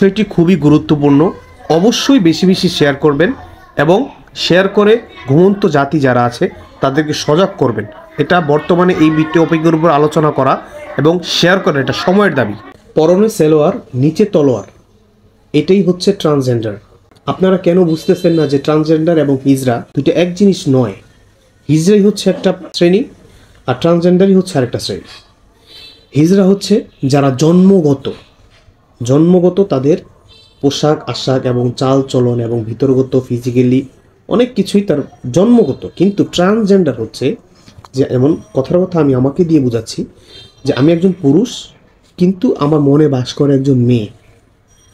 বিষয়টি খুবই গুরুত্বপূর্ণ। অবশ্যই বেশি বেশি শেয়ার করবেন এবং শেয়ার করে ঘুমন্ত জাতি যারা আছে তাদেরকে সজাগ করবেন। এটা বর্তমানে এই টপিকের উপর আলোচনা করা এবং শেয়ার করা এটা সময়ের দাবি। পরনে সেলোয়ার, নিচে তলোয়ার, এটাই হচ্ছে ট্রান্সজেন্ডার। আপনারা কেন বুঝতেছেন না যে ট্রান্সজেন্ডার এবং হিজড়া দুটো এক জিনিস নয়? হিজড়াই হচ্ছে একটা শ্রেণী আর ট্রান্সজেন্ডারই হচ্ছে আরেকটা শ্রেণী। হিজড়া হচ্ছে যারা জন্মগত তাদের পোশাক আশাক এবং চাল চলন এবং ভিতরগত ফিজিক্যালি অনেক কিছুই তার জন্মগত। কিন্তু ট্রান্সজেন্ডার হচ্ছে যে, এমন কথার কথা আমি আমাকে দিয়ে বোঝাচ্ছি যে আমি একজন পুরুষ কিন্তু আমার মনে বাস করে একজন মেয়ে।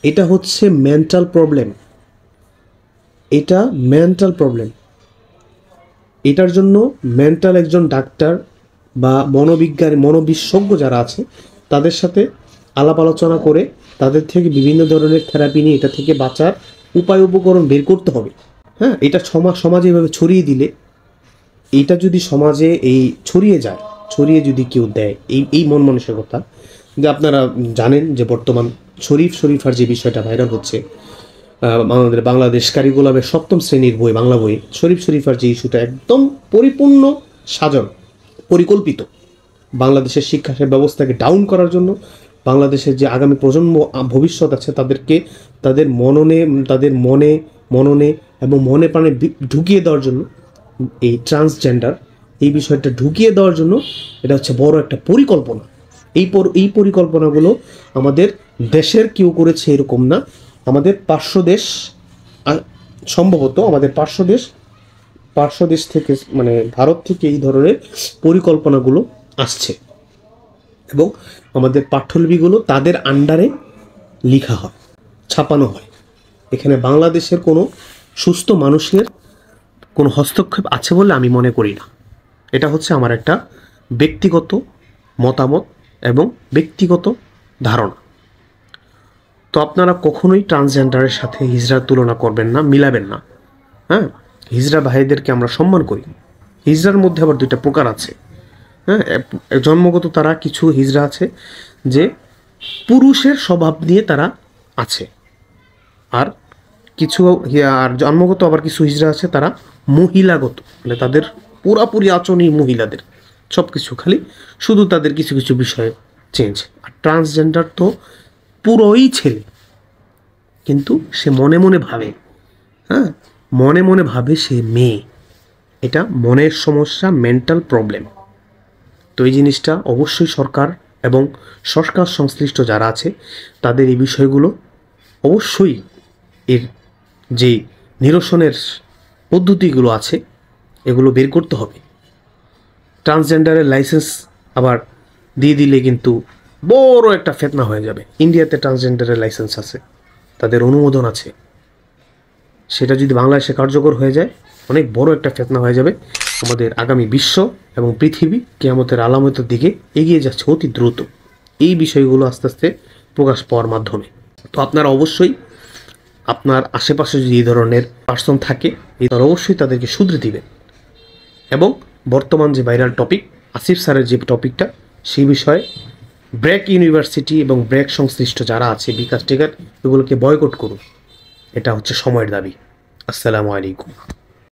এটা হচ্ছে মেন্টাল প্রবলেম। এটা মেন্টাল প্রবলেম। এটার জন্য মেন্টাল একজন ডাক্তার বা মনোবিশেষজ্ঞ যারা আছে তাদের সাথে আলাপ আলোচনা করে তাদের থেকে বিভিন্ন ধরনের থেরাপি নিয়ে এটা থেকে বাঁচার উপায় উপকরণ বের করতে হবে। হ্যাঁ, এটা সমাজে এভাবে ছড়িয়ে দিলে, এইটা যদি সমাজে ছড়িয়ে যদি কেউ দেয় এই মন মানসিকতা, যে আপনারা জানেন যে বর্তমান শরীফার যে বিষয়টা ভাইরাল হচ্ছে, আমাদের বাংলাদেশ কারিকুলামের 7ম শ্রেণীর বই, বাংলা বই, শরীফার যে ইস্যুটা একদম পরিপূর্ণ পরিকল্পিত বাংলাদেশের শিক্ষা ব্যবস্থাকে ডাউন করার জন্য, বাংলাদেশের যে আগামী প্রজন্ম ভবিষ্যৎ আছে তাদেরকে তাদের মননে এবং মনে প্রাণে ঢুকিয়ে দেওয়ার জন্য, এই ট্রান্সজেন্ডার এই বিষয়টা ঢুকিয়ে দেওয়ার জন্য এটা হচ্ছে বড় একটা পরিকল্পনা। এই পরিকল্পনাগুলো আমাদের দেশের কেউ করেছে এরকম না, আমাদের পার্শ্ব দেশ, সম্ভবত আমাদের পার্শ্ব দেশ থেকে, মানে ভারত থেকে এই ধরনের পরিকল্পনাগুলো আসছে এবং আমাদের পাঠ্যলিপিগুলো তাদের আন্ডারে লেখা হয়, ছাপানো হয়। এখানে বাংলাদেশের কোনো সুস্থ মানুষের কোনো হস্তক্ষেপ আছে বলে আমি মনে করি না। এটা হচ্ছে আমার একটা ব্যক্তিগত মতামত এবং ব্যক্তিগত ধারণা। তো আপনারা কখনোই ট্রান্সজেন্ডারের সাথে হিজড়ার তুলনা করবেন না, মিলাবেন না। হ্যাঁ, হিজড়া ভাইদেরকে আমরা সম্মান করি। হিজড়ার মধ্যে আবার 2টা প্রকার আছে। হ্যাঁ, জন্মগত তারা কিছু হিজড়া আছে যে পুরুষের স্বভাব নিয়ে তারা আছে, আর জন্মগত আবার কিছু হিজড়া আছে তারা মহিলাগত, মানে তাদের পুরাপুরি আচরণই মহিলাদের, সব কিছু, খালি শুধু তাদের কিছু কিছু বিষয়ে চেঞ্জ। আর ট্রান্সজেন্ডার তো পুরোই ছেলে, কিন্তু সে মনে মনে ভাবে, হ্যাঁ, মনে ভাবে সে মেয়ে। এটা মনের সমস্যা, মেন্টাল প্রবলেম। তো এই জিনিসটা অবশ্যই সরকার এবং সরকার সংশ্লিষ্ট যারা আছে তাদের এই বিষয়গুলো অবশ্যই এর যে নিরসনের পদ্ধতিগুলো আছে এগুলো বের করতে হবে। ট্রান্সজেন্ডারের লাইসেন্স আবার দিয়ে দিলে কিন্তু বড় একটা ফেতনা হয়ে যাবে। ইন্ডিয়াতে ট্রান্সজেন্ডারের লাইসেন্স আছে, তাদের অনুমোদন আছে, সেটা যদি বাংলাদেশে কার্যকর হয়ে যায় অনেক বড় একটা ফেতনা হয়ে যাবে। আমাদের আগামী বিশ্ব এবং পৃথিবী কিয়ামতের আলামতের দিকে এগিয়ে যাচ্ছে অতি দ্রুত এই বিষয়গুলো আস্তে আস্তে প্রকাশ পাওয়ার মাধ্যমে। তো আপনারা অবশ্যই আপনার আশেপাশে যদি এই ধরনের পার্সন থাকে তারা অবশ্যই তাদেরকে শুধরে দিবেন। এবং বর্তমান যে ভাইরাল টপিক আসিফ স্যারের যে টপিকটা, সেই বিষয়ে ব্র্যাক ইউনিভার্সিটি এবং ব্র্যাক সংশ্লিষ্ট যারা আছে, বিকাশ টিকার, এগুলোকে বয়কট করুন। এটা হচ্ছে সময়ের দাবি। আসসালামু আলাইকুম।